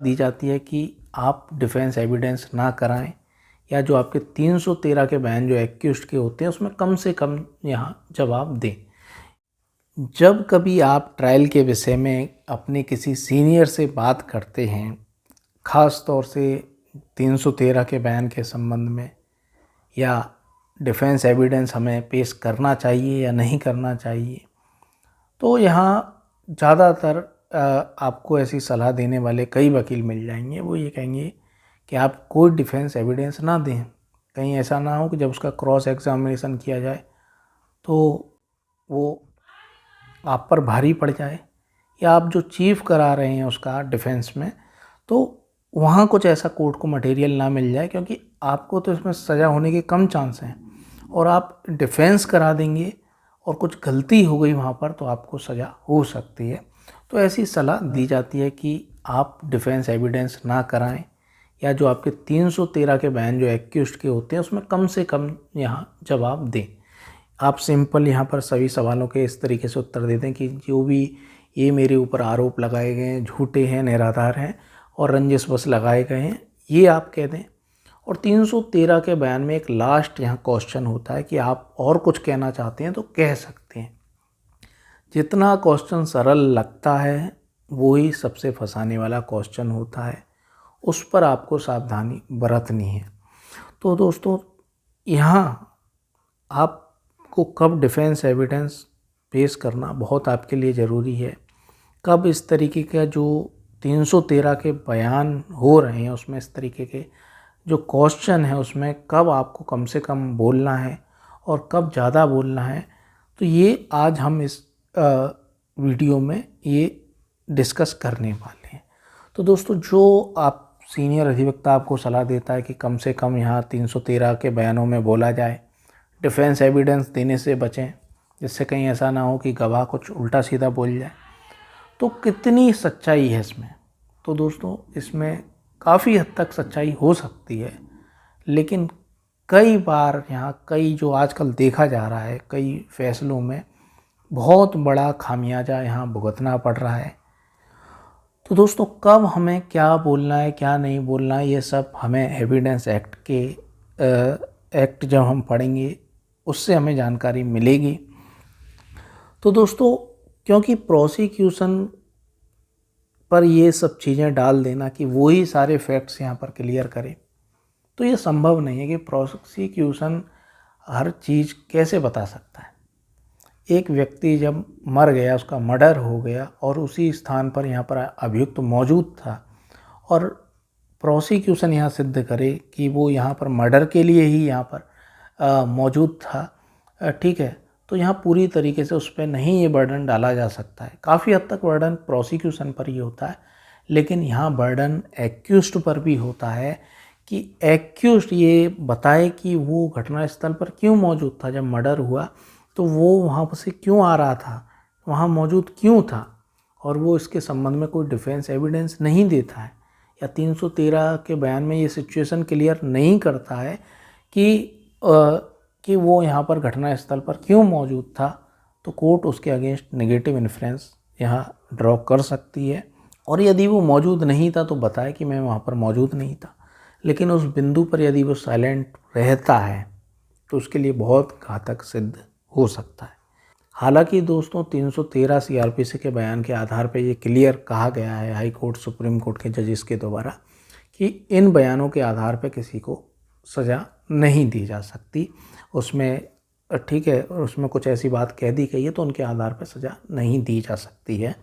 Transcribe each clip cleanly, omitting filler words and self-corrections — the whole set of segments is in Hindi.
दी जाती है कि आप डिफेंस एविडेंस ना कराएं या जो आपके 313 के बयान जो एक्यूज्ड के होते हैं उसमें कम से कम यहाँ जवाब दें। जब कभी आप ट्रायल के विषय में अपने किसी सीनियर से बात करते हैं, ख़ास तौर से 313 के बयान के संबंध में या डिफेंस एविडेंस हमें पेश करना चाहिए या नहीं करना चाहिए, तो यहाँ ज़्यादातर आपको ऐसी सलाह देने वाले कई वकील मिल जाएंगे। वो ये कहेंगे कि आप कोई डिफेंस एविडेंस ना दें, कहीं ऐसा ना हो कि जब उसका क्रॉस एग्जामिनेशन किया जाए तो वो आप पर भारी पड़ जाए, या आप जो चीफ करा रहे हैं उसका डिफेंस में, तो वहाँ कुछ ऐसा कोर्ट को मटेरियल ना मिल जाए, क्योंकि आपको तो इसमें सज़ा होने के कम चांस हैं और आप डिफेंस करा देंगे और कुछ गलती हो गई वहाँ पर तो आपको सज़ा हो सकती है। तो ऐसी सलाह दी जाती है कि आप डिफेंस एविडेंस ना कराएं या जो आपके 313 के बयान जो एक्यूज्ड के होते हैं उसमें कम से कम यहाँ जवाब दें। आप सिंपल यहाँ पर सभी सवालों के इस तरीके से उत्तर दे दें कि जो भी ये मेरे ऊपर आरोप लगाए गए हैं झूठे हैं, निराधार हैं और रंजिश बस लगाए गए हैं, ये आप कह दें। और 313 के बयान में एक लास्ट यहाँ क्वेश्चन होता है कि आप और कुछ कहना चाहते हैं तो कह सकते हैं। जितना क्वेश्चन सरल लगता है वही सबसे फंसाने वाला क्वेश्चन होता है, उस पर आपको सावधानी बरतनी है। तो दोस्तों, यहाँ आपको कब डिफेंस एविडेंस पेश करना बहुत आपके लिए ज़रूरी है, कब इस तरीके का जो 313 के बयान हो रहे हैं उसमें इस तरीके के जो क्वेश्चन है उसमें कब आपको कम से कम बोलना है और कब ज़्यादा बोलना है, तो ये आज हम इस वीडियो में ये डिस्कस करने वाले हैं। तो दोस्तों, जो आप सीनियर अधिवक्ता आपको सलाह देता है कि कम से कम यहाँ 313 के बयानों में बोला जाए, डिफेंस एविडेंस देने से बचें जिससे कहीं ऐसा ना हो कि गवाह कुछ उल्टा सीधा बोल जाए, तो कितनी सच्चाई है इसमें? तो दोस्तों, इसमें काफ़ी हद तक सच्चाई हो सकती है, लेकिन कई बार यहाँ कई जो आजकल देखा जा रहा है कई फैसलों में बहुत बड़ा खामियाजा यहाँ भुगतना पड़ रहा है। तो दोस्तों, कब हमें क्या बोलना है क्या नहीं बोलना है, ये सब हमें एविडेंस एक्ट के एक्ट जब हम पढ़ेंगे उससे हमें जानकारी मिलेगी। तो दोस्तों, क्योंकि प्रोसिक्यूशन पर ये सब चीज़ें डाल देना कि वही सारे फैक्ट्स यहाँ पर क्लियर करें, तो ये संभव नहीं है कि प्रोसिक्यूशन हर चीज़ कैसे बता सकता है। एक व्यक्ति जब मर गया, उसका मर्डर हो गया और उसी स्थान पर यहाँ पर अभियुक्त मौजूद था और प्रोसिक्यूशन यहाँ सिद्ध करे कि वो यहाँ पर मर्डर के लिए ही यहाँ पर मौजूद था, ठीक है, तो यहाँ पूरी तरीके से उस पर नहीं ये बर्डन डाला जा सकता है। काफ़ी हद तक बर्डन प्रोसिक्यूशन पर ही होता है, लेकिन यहाँ बर्डन एक्यूज्ड पर भी होता है कि एक्यूज्ड ये बताए कि वो घटनास्थल पर क्यों मौजूद था, जब मर्डर हुआ तो वो वहाँ से क्यों आ रहा था, वहाँ मौजूद क्यों था, और वो इसके संबंध में कोई डिफेंस एविडेंस नहीं देता है या 313 के बयान में ये सिचुएशन क्लियर नहीं करता है कि वो यहाँ पर घटनास्थल पर क्यों मौजूद था, तो कोर्ट उसके अगेंस्ट नेगेटिव इन्फ्रेंस यहाँ ड्रॉ कर सकती है। और यदि वो मौजूद नहीं था तो बताए कि मैं वहाँ पर मौजूद नहीं था, लेकिन उस बिंदु पर यदि वो साइलेंट रहता है तो उसके लिए बहुत घातक सिद्ध हो सकता है। हालांकि दोस्तों, 313 सीआरपीसी के बयान के आधार पर ये क्लियर कहा गया है हाई कोर्ट सुप्रीम कोर्ट के जजेस के द्वारा कि इन बयानों के आधार पर किसी को सज़ा नहीं दी जा सकती। उसमें ठीक है, उसमें कुछ ऐसी बात कह दी गई है तो उनके आधार पर सज़ा नहीं दी जा सकती है,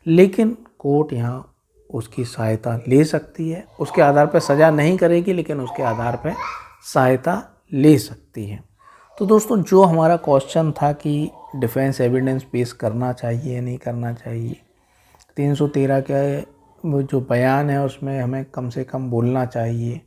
लेकिन कोर्ट यहाँ उसकी सहायता ले सकती है। उसके आधार पर सज़ा नहीं करेगी, लेकिन उसके आधार पर सहायता ले सकती है। तो दोस्तों, जो हमारा क्वेश्चन था कि डिफेंस एविडेंस पेश करना चाहिए नहीं करना चाहिए, 313 का जो बयान है उसमें हमें कम से कम बोलना चाहिए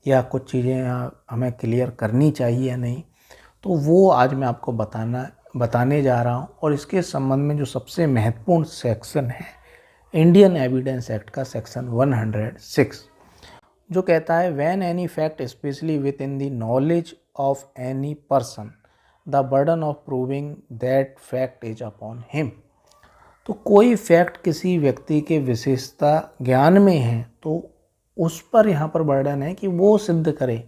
या कुछ चीज़ें हमें क्लियर करनी चाहिए या नहीं, तो वो आज मैं आपको बताने जा रहा हूँ। और इसके संबंध में जो सबसे महत्वपूर्ण सेक्शन है इंडियन एविडेंस एक्ट का सेक्शन 106, जो कहता है when any fact specially with in the knowledge of any person the burden of proving that fact is upon him. तो कोई फैक्ट किसी व्यक्ति के विशेषता ज्ञान में है तो उस पर यहाँ पर बर्डन है कि वो सिद्ध करे,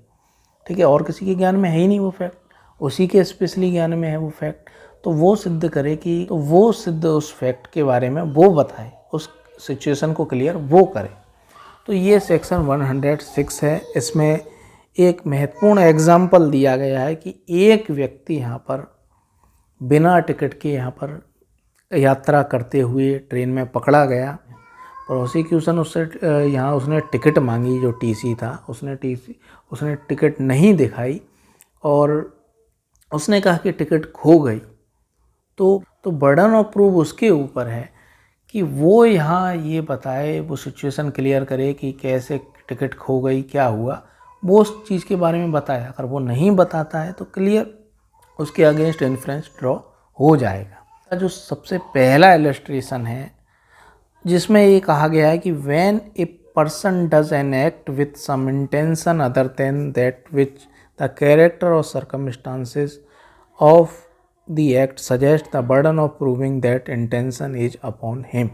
ठीक है। और किसी के ज्ञान में है ही नहीं वो फैक्ट, उसी के स्पेशली ज्ञान में है वो फैक्ट, तो वो सिद्ध करे कि तो वो सिद्ध उस फैक्ट के बारे में वो बताए, उस सिचुएशन को क्लियर वो करे। तो ये सेक्शन 106 है। इसमें एक महत्वपूर्ण एग्जाम्पल दिया गया है कि एक व्यक्ति यहाँ पर बिना टिकट के यहाँ पर यात्रा करते हुए ट्रेन में पकड़ा गया। प्रोसिक्यूशन उससे यहाँ उसने टिकट मांगी, जो टीसी था उसने टिकट नहीं दिखाई और उसने कहा कि टिकट खो गई। तो बर्डन ऑफ प्रूफ उसके ऊपर है कि वो यहाँ ये बताए, वो सिचुएशन क्लियर करे कि कैसे टिकट खो गई, क्या हुआ, वो उस चीज़ के बारे में बताए। अगर वो नहीं बताता है तो क्लियर उसके अगेंस्ट इन्फ्रेंस ड्रॉ हो जाएगा। जो सबसे पहला इलस्ट्रेशन है जिसमें ये कहा गया है कि when a person does an act with some intention other than that which the character और circumstances of the act suggest the burden of proving that intention is upon him.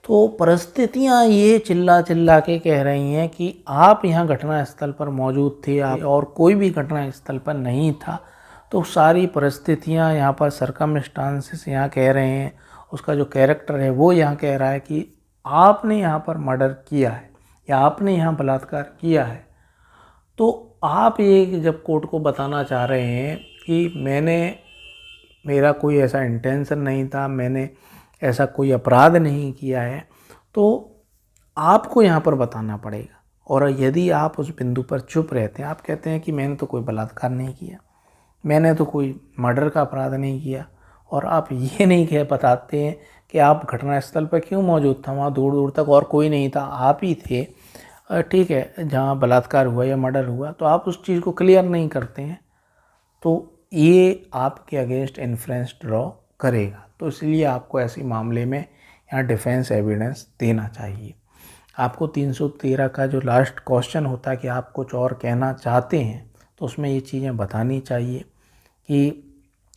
तो परिस्थितियाँ ये चिल्ला चिल्ला के कह रही हैं कि आप यहाँ घटना स्थल पर मौजूद थे, आप और कोई भी घटना स्थल पर नहीं था। तो सारी परिस्थितियाँ यहाँ पर सर्कमस्टांसेस यहाँ कह रहे हैं, उसका जो कैरेक्टर है वो यहाँ कह रहा है कि आपने यहाँ पर मर्डर किया है या आपने यहाँ बलात्कार किया है। तो आप ये जब कोर्ट को बताना चाह रहे हैं कि मेरा कोई ऐसा इंटेंशन नहीं था, मैंने ऐसा कोई अपराध नहीं किया है, तो आपको यहाँ पर बताना पड़ेगा। और यदि आप उस बिंदु पर चुप रहते हैं, आप कहते हैं कि मैंने तो कोई बलात्कार नहीं किया, मैंने तो कोई मर्डर का अपराध नहीं किया, और आप ये नहीं कह बताते हैं कि आप घटनास्थल पर क्यों मौजूद था, वहाँ दूर दूर तक और कोई नहीं था, आप ही थे, ठीक है, जहाँ बलात्कार हुआ या मर्डर हुआ, तो आप उस चीज़ को क्लियर नहीं करते हैं, तो ये आपके अगेंस्ट इन्फ्रेंस ड्रॉ करेगा। तो इसलिए आपको ऐसे मामले में यहाँ डिफेंस एविडेंस देना चाहिए। आपको 313 का जो लास्ट क्वेश्चन होता है कि आप कुछ और कहना चाहते हैं, तो उसमें ये चीज़ें बतानी चाहिए कि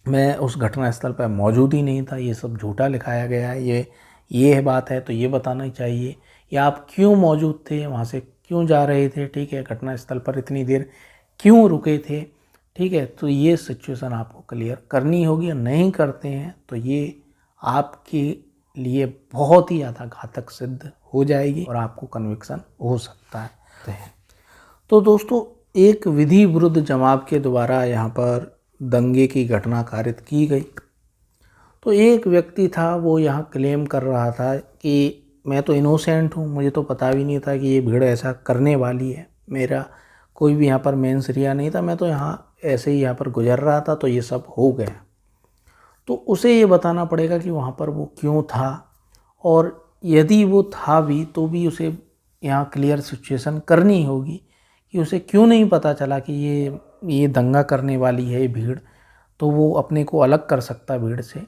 मैं उस घटनास्थल पर मौजूद ही नहीं था, ये सब झूठा लिखाया गया है, ये बात है, तो ये बताना चाहिए। या आप क्यों मौजूद थे, वहाँ से क्यों जा रहे थे, ठीक है, घटनास्थल पर इतनी देर क्यों रुके थे, ठीक है। तो ये सिचुएशन आपको क्लियर करनी होगी, और नहीं करते हैं तो ये आपके लिए बहुत ही ज़्यादा घातक सिद्ध हो जाएगी और आपको कन्विक्शन हो सकता है। तो दोस्तों, एक विधि विरुद्ध जमात के द्वारा यहाँ पर दंगे की घटना कारित की गई। तो एक व्यक्ति था, वो यहाँ क्लेम कर रहा था कि मैं तो इनोसेंट हूँ, मुझे तो पता भी नहीं था कि ये भीड़ ऐसा करने वाली है, मेरा कोई भी यहाँ पर मेंस रिया नहीं था, मैं तो यहाँ ऐसे ही यहाँ पर गुजर रहा था, तो ये सब हो गया। तो उसे ये बताना पड़ेगा कि वहाँ पर वो क्यों था, और यदि वो था भी तो भी उसे यहाँ क्लियर सिचुएशन करनी होगी कि उसे क्यों नहीं पता चला कि ये दंगा करने वाली है ये भीड़, तो वो अपने को अलग कर सकता भीड़ से।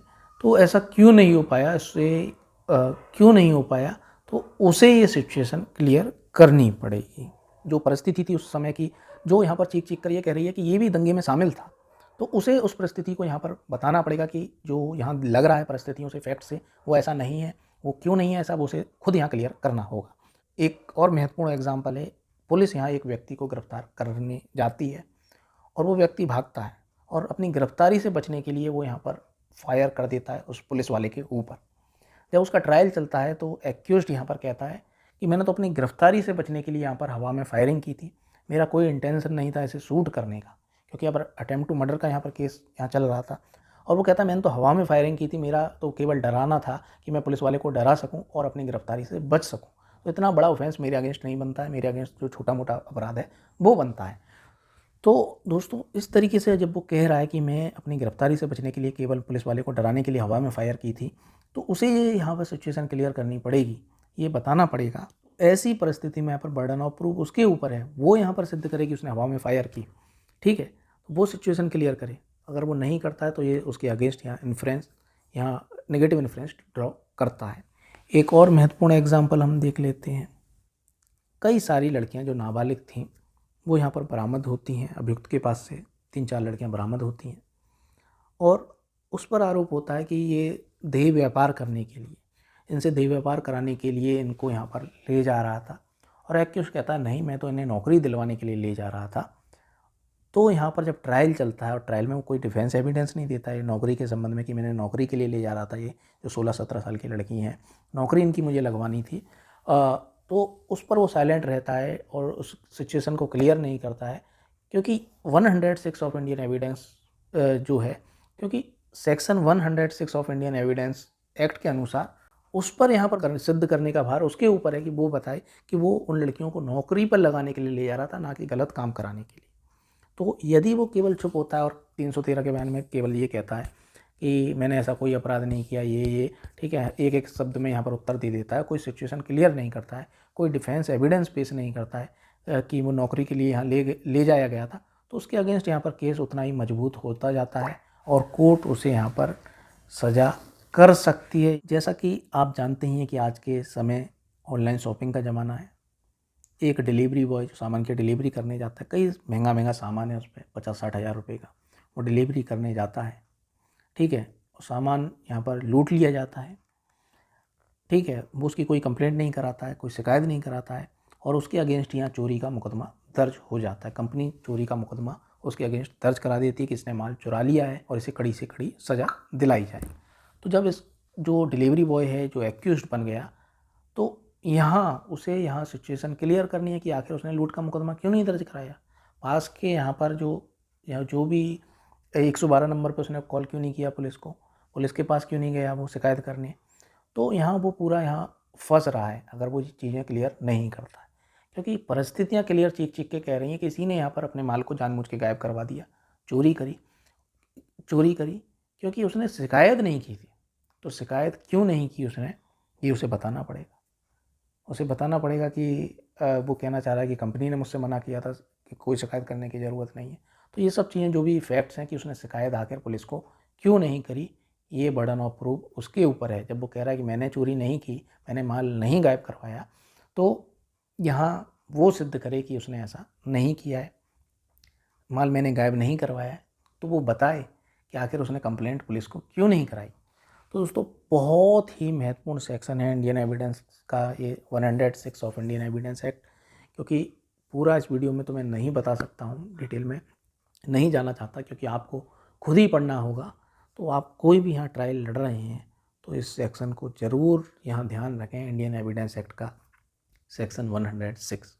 तो ऐसा क्यों नहीं हो पाया, क्यों नहीं हो पाया, तो उसे ये सिचुएशन क्लियर करनी पड़ेगी। जो परिस्थिति थी उस समय की, जो यहाँ पर चीख कर ये कह रही है कि ये भी दंगे में शामिल था, तो उसे उस परिस्थिति को यहाँ पर बताना पड़ेगा कि जो यहाँ लग रहा है परिस्थितियों से, फैक्ट से, वो ऐसा नहीं है, वो क्यों नहीं है ऐसा, वो उसे खुद यहाँ क्लियर करना होगा। एक और महत्वपूर्ण एग्जाम्पल है, पुलिस यहाँ एक व्यक्ति को गिरफ्तार करने जाती है और वो व्यक्ति भागता है, और अपनी गिरफ्तारी से बचने के लिए वो यहाँ पर फायर कर देता है उस पुलिस वाले के ऊपर। जब उसका ट्रायल चलता है तो एक्यूज्ड यहाँ पर कहता है कि मैंने तो अपनी गिरफ्तारी से बचने के लिए यहाँ पर हवा में फायरिंग की थी, मेरा कोई इंटेंशन नहीं था इसे शूट करने का, क्योंकि अब अटेम्प्ट टू मर्डर का यहाँ पर केस यहाँ चल रहा था। और वो कहता है मैंने तो हवा में फायरिंग की थी, मेरा तो केवल डराना था कि मैं पुलिस वाले को डरा सकूं और अपनी गिरफ्तारी से बच सकूं। तो इतना बड़ा ऑफेंस मेरे अगेंस्ट नहीं बनता है, मेरे अगेंस्ट जो छोटा मोटा अपराध है वो बनता है। तो दोस्तों, इस तरीके से जब वो कह रहा है कि मैं अपनी गिरफ्तारी से बचने के लिए केवल पुलिस वाले को डराने के लिए हवा में फायर की थी, तो उसे ये यहाँ पर सिचुएशन क्लियर करनी पड़ेगी, ये बताना पड़ेगा। ऐसी परिस्थिति में यहाँ पर बर्डन ऑफ प्रूफ उसके ऊपर है, वो यहाँ पर सिद्ध करे कि उसने हवा में फायर की, ठीक है, तो वो सिचुएशन क्लियर करे। अगर वो नहीं करता है तो ये उसके अगेंस्ट यहाँ नेगेटिव इन्फ्रेंस ड्रॉ करता है। एक और महत्वपूर्ण एग्जाम्पल हम देख लेते हैं। कई सारी लड़कियाँ जो नाबालिग थीं वो यहाँ पर बरामद होती हैं, अभियुक्त के पास से 3-4 लड़कियाँ बरामद होती हैं, और उस पर आरोप होता है कि ये देह व्यापार करने के लिए, इनसे देह व्यापार कराने के लिए इनको यहाँ पर ले जा रहा था। और एक्यूज कहता है नहीं, मैं तो इन्हें नौकरी दिलवाने के लिए ले जा रहा था। तो यहाँ पर जब ट्रायल चलता है और ट्रायल में वो कोई डिफेंस एविडेंस नहीं देता है नौकरी के संबंध में कि मैंने नौकरी के लिए ले जा रहा था, ये जो 16-17 साल की लड़की हैं, नौकरी इनकी मुझे लगवानी थी, तो उस पर वो साइलेंट रहता है और उस सिचुएशन को क्लियर नहीं करता है, क्योंकि 106 ऑफ इंडियन एविडेंस जो है, क्योंकि section 106 of Indian evidence act के अनुसार उस पर यहाँ पर सिद्ध करने का भार उसके ऊपर है कि वो बताए कि वो उन लड़कियों को नौकरी पर लगाने के लिए ले जा रहा था, ना कि गलत काम कराने के लिए। तो यदि वो केवल चुप होता है और 313 के बयान में केवल ये कहता है कि मैंने ऐसा कोई अपराध नहीं किया, ये ठीक है, एक एक शब्द में यहाँ पर उत्तर दे देता है, कोई सिचुएशन क्लियर नहीं करता है, कोई डिफेंस एविडेंस पेश नहीं करता है कि वो नौकरी के लिए यहाँ ले जाया गया था, तो उसके अगेंस्ट यहाँ पर केस उतना ही मजबूत होता जाता है और कोर्ट उसे यहाँ पर सज़ा कर सकती है। जैसा कि आप जानते ही हैं कि आज के समय ऑनलाइन शॉपिंग का ज़माना है। एक डिलीवरी बॉय जो सामान की डिलीवरी करने जाता है, कई महंगा सामान है, उस पर 50-60 हज़ार रुपये का वो डिलीवरी करने जाता है, ठीक है, और सामान यहाँ पर लूट लिया जाता है, ठीक है, वो उसकी कोई कंप्लेंट नहीं कराता है, कोई शिकायत नहीं कराता है, और उसके अगेंस्ट यहाँ चोरी का मुकदमा दर्ज हो जाता है। कंपनी चोरी का मुकदमा उसके अगेंस्ट दर्ज करा देती है कि इसने माल चुरा लिया है और इसे कड़ी से कड़ी सज़ा दिलाई जाए। तो जब इस जो डिलीवरी बॉय है जो एक्यूज्ड बन गया, तो उसे यहाँ सिचुएशन क्लियर करनी है कि आखिर उसने लूट का मुकदमा क्यों नहीं दर्ज कराया। पास के यहाँ पर जो भी 112 नंबर पे उसने कॉल क्यों नहीं किया पुलिस को, पुलिस के पास क्यों नहीं गया वो शिकायत करने। तो यहाँ वो पूरा यहाँ फंस रहा है अगर वो चीज़ें क्लियर नहीं करता है, क्योंकि परिस्थितियाँ क्लियर चीख के कह रही हैं कि इसी ने यहाँ पर अपने माल को जानबूझ के गायब करवा दिया, चोरी करी क्योंकि उसने शिकायत नहीं की थी। तो शिकायत क्यों नहीं की उसने, ये उसे बताना पड़ेगा। उसे बताना पड़ेगा कि वो कहना चाह रहा है कि कंपनी ने मुझसे मना किया था कि कोई शिकायत करने की ज़रूरत नहीं है। तो ये सब चीज़ें जो भी फैक्ट्स हैं कि उसने शिकायत आकर पुलिस को क्यों नहीं करी, ये बर्डन ऑफ प्रूफ उसके ऊपर है। जब वो कह रहा है कि मैंने चोरी नहीं की, मैंने माल नहीं गायब करवाया, तो यहाँ वो सिद्ध करे कि उसने ऐसा नहीं किया है, माल मैंने गायब नहीं करवाया है, तो वो बताए कि आखिर उसने कंप्लेंट पुलिस को क्यों नहीं कराई। तो दोस्तों बहुत ही महत्वपूर्ण सेक्शन है इंडियन एविडेंस का ये 106 ऑफ इंडियन एविडेंस एक्ट, क्योंकि पूरा इस वीडियो में तो मैं नहीं बता सकता हूँ, डिटेल में नहीं जाना चाहता, क्योंकि आपको खुद ही पढ़ना होगा। तो आप कोई भी यहाँ ट्रायल लड़ रहे हैं तो इस सेक्शन को ज़रूर यहाँ ध्यान रखें, इंडियन एविडेंस एक्ट का सेक्शन 106।